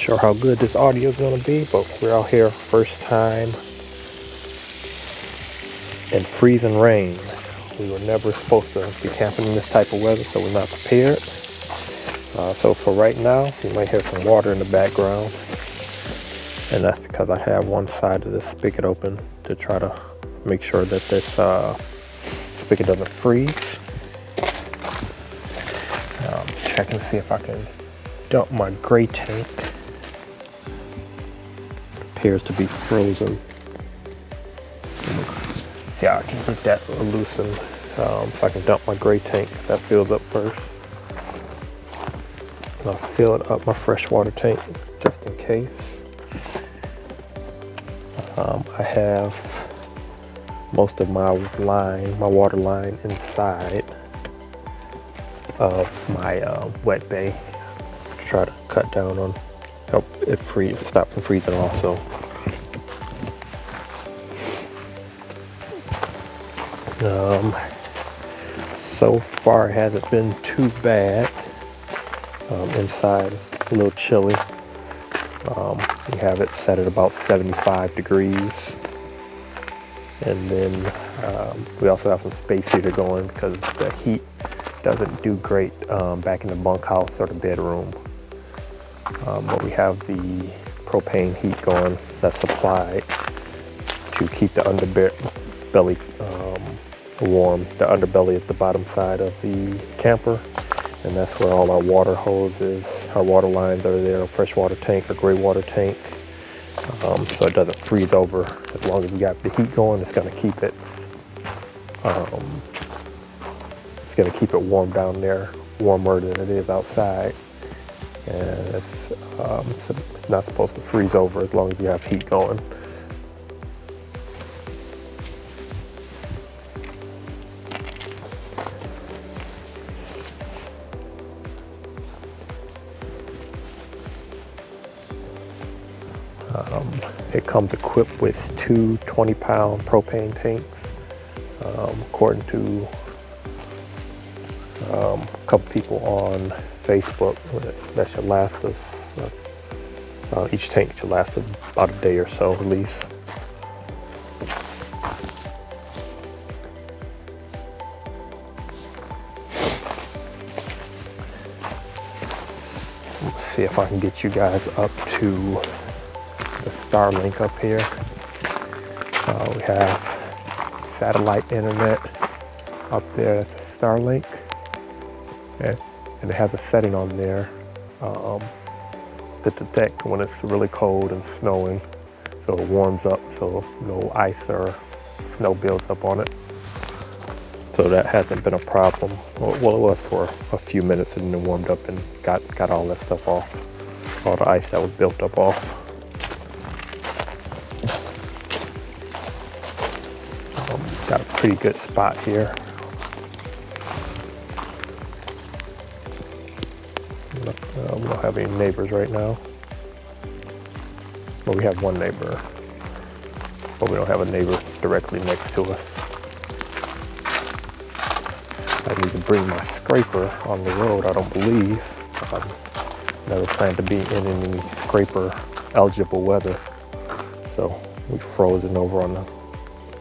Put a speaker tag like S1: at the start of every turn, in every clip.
S1: sure how good this audio is going to be, but we're out here first time in freezing rain. We were never supposed to be camping in this type of weather, so we're not prepared. So for right now, you might hear some water in the background, and that's because I have one side of this spigot open to try to make sure that this spigot doesn't freeze. Checking to see if I can dump my gray tank. It appears to be frozen. See how I can get that loosened so I can dump my gray tank. That fills up first. And I'll fill it up my freshwater tank just in case. I have most of my water line inside of my wet bay to try to cut down on help it stop from freezing also. So far it hasn't been too bad. Inside a little chilly. We have it set at about 75 degrees. And then we also have some space heater going because the heat doesn't do great back in the bunkhouse or the bedroom. But we have the propane heat going that's supplied to keep the underbelly warm. The underbelly is the bottom side of the camper, and that's where all our water hoses, our water lines are there, a freshwater tank, a gray water tank. So it doesn't freeze over. As long as we got the heat going, it's going to keep it warm down there, warmer than it is outside. And it's not supposed to freeze over as long as you have heat going. It comes equipped with two 20-pound propane tanks. According to a couple people on Facebook, that should last us, each tank should last about a day or so at least. Let's see if I can get you guys up to the Starlink up here. We have satellite internet up there. That's a Starlink, and it has a setting on there to detect when it's really cold and snowing, so it warms up so no ice or snow builds up on it. So that hasn't been a problem. Well, it was for a few minutes, and then warmed up and got all that stuff off, all the ice that was built up off. Got a pretty good spot here. We don't have any neighbors right now. Well, we have one neighbor, but we don't have a neighbor directly next to us. I need to bring my scraper on the road, I don't believe. Never planned to be in any scraper eligible weather. So we frozen over on the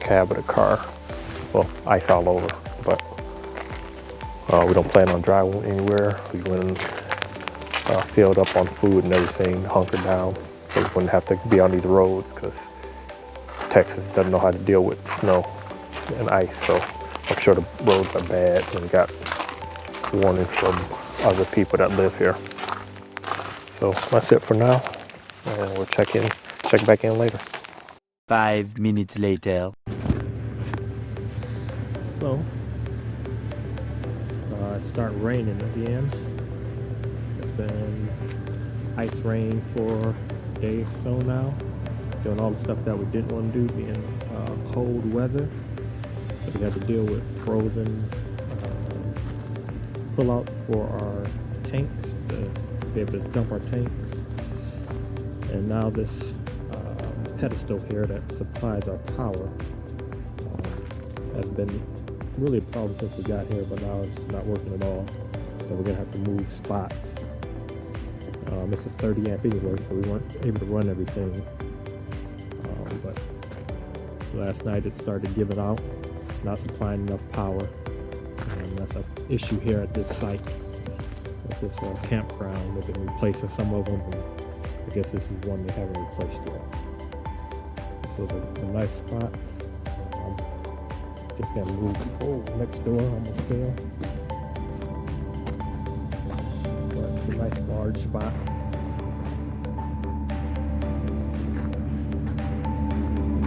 S1: cab of the car. Well, ice all over, but we don't plan on driving anywhere. We went and filled up on food and everything, hunkered down, so we wouldn't have to be on these roads because Texas doesn't know how to deal with snow and ice, so I'm sure the roads are bad, and we got warning from other people that live here. So that's it for now, and we'll check back in later.
S2: 5 minutes later.
S1: So, it started raining again. It's been ice rain for a day or so now. Doing all the stuff that we didn't want to do, being cold weather. So we had to deal with frozen pull-out for our tanks to be able to dump our tanks. And now this pedestal here that supplies our power has been really a problem since we got here, but now it's not working at all. So we're gonna have to move spots It's a 30 amp anyway, so we weren't able to run everything. But last night it started giving out, not supplying enough power. And that's an issue here at this site, at this campground. They've been replacing some of them, and I guess this is one they haven't replaced yet. This was a nice spot. Just gotta move. Oh, next door, almost there. But it's a nice large spot.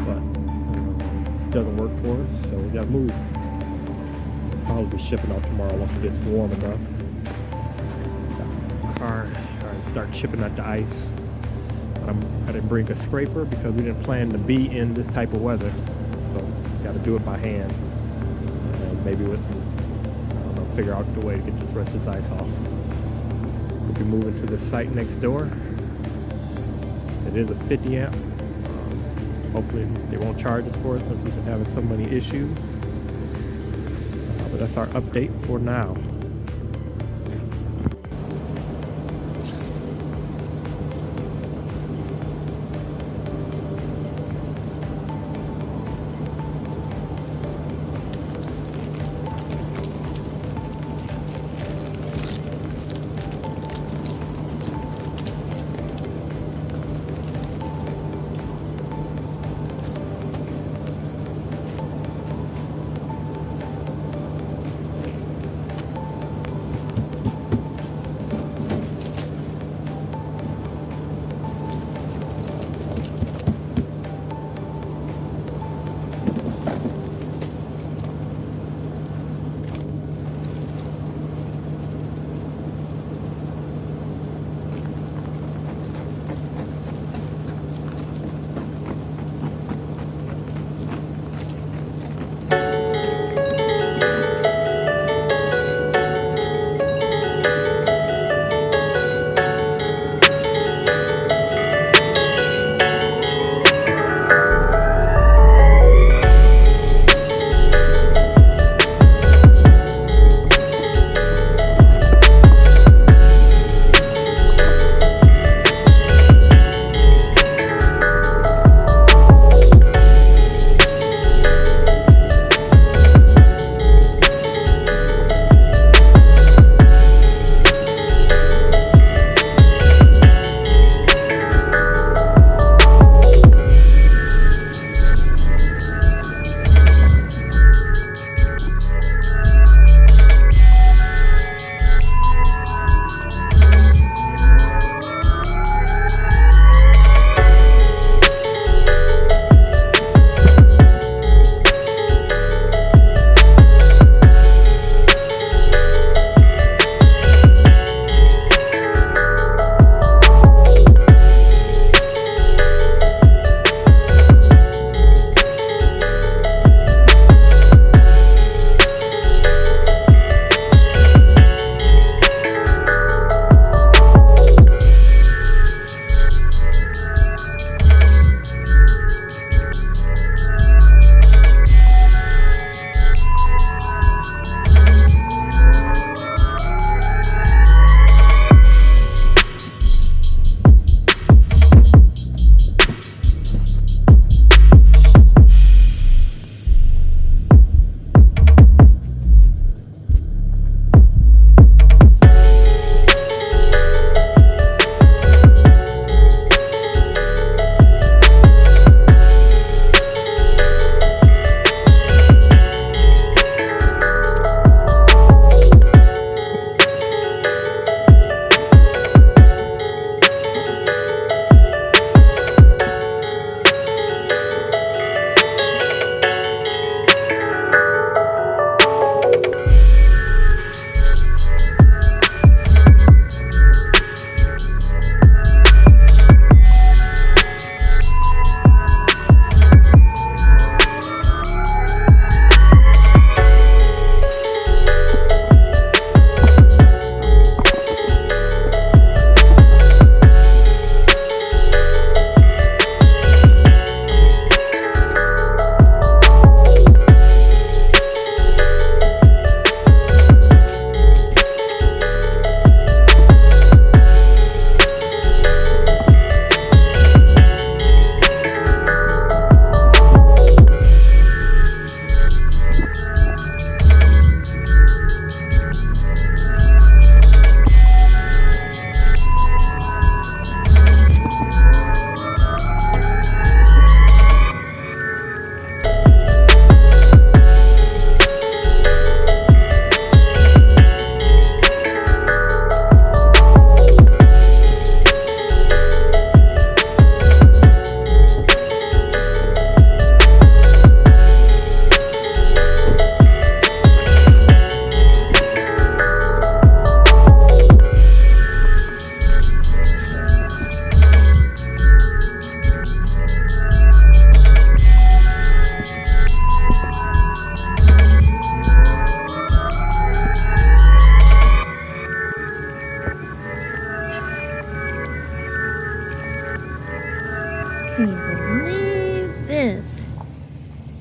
S1: But doesn't work for us, so we gotta move. Probably be shipping out tomorrow once it gets warm enough. Car start chipping at the ice. I didn't bring a scraper because we didn't plan to be in this type of weather, so got to do it by hand. And maybe with some, I don't know, figure out the way to get this rest of this ice off. We'll be moving to the site next door. It is a 50 amp. Hopefully they won't charge us for it since we've been having so many issues. But that's our update for now.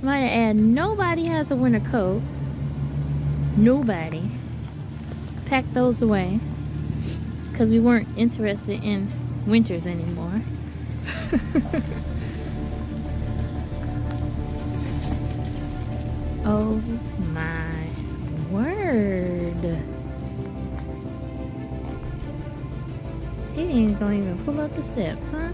S3: Might add, nobody has a winter coat. Nobody. Packed those away. Because we weren't interested in winters anymore. Oh my word. He ain't gonna even pull up the steps, huh?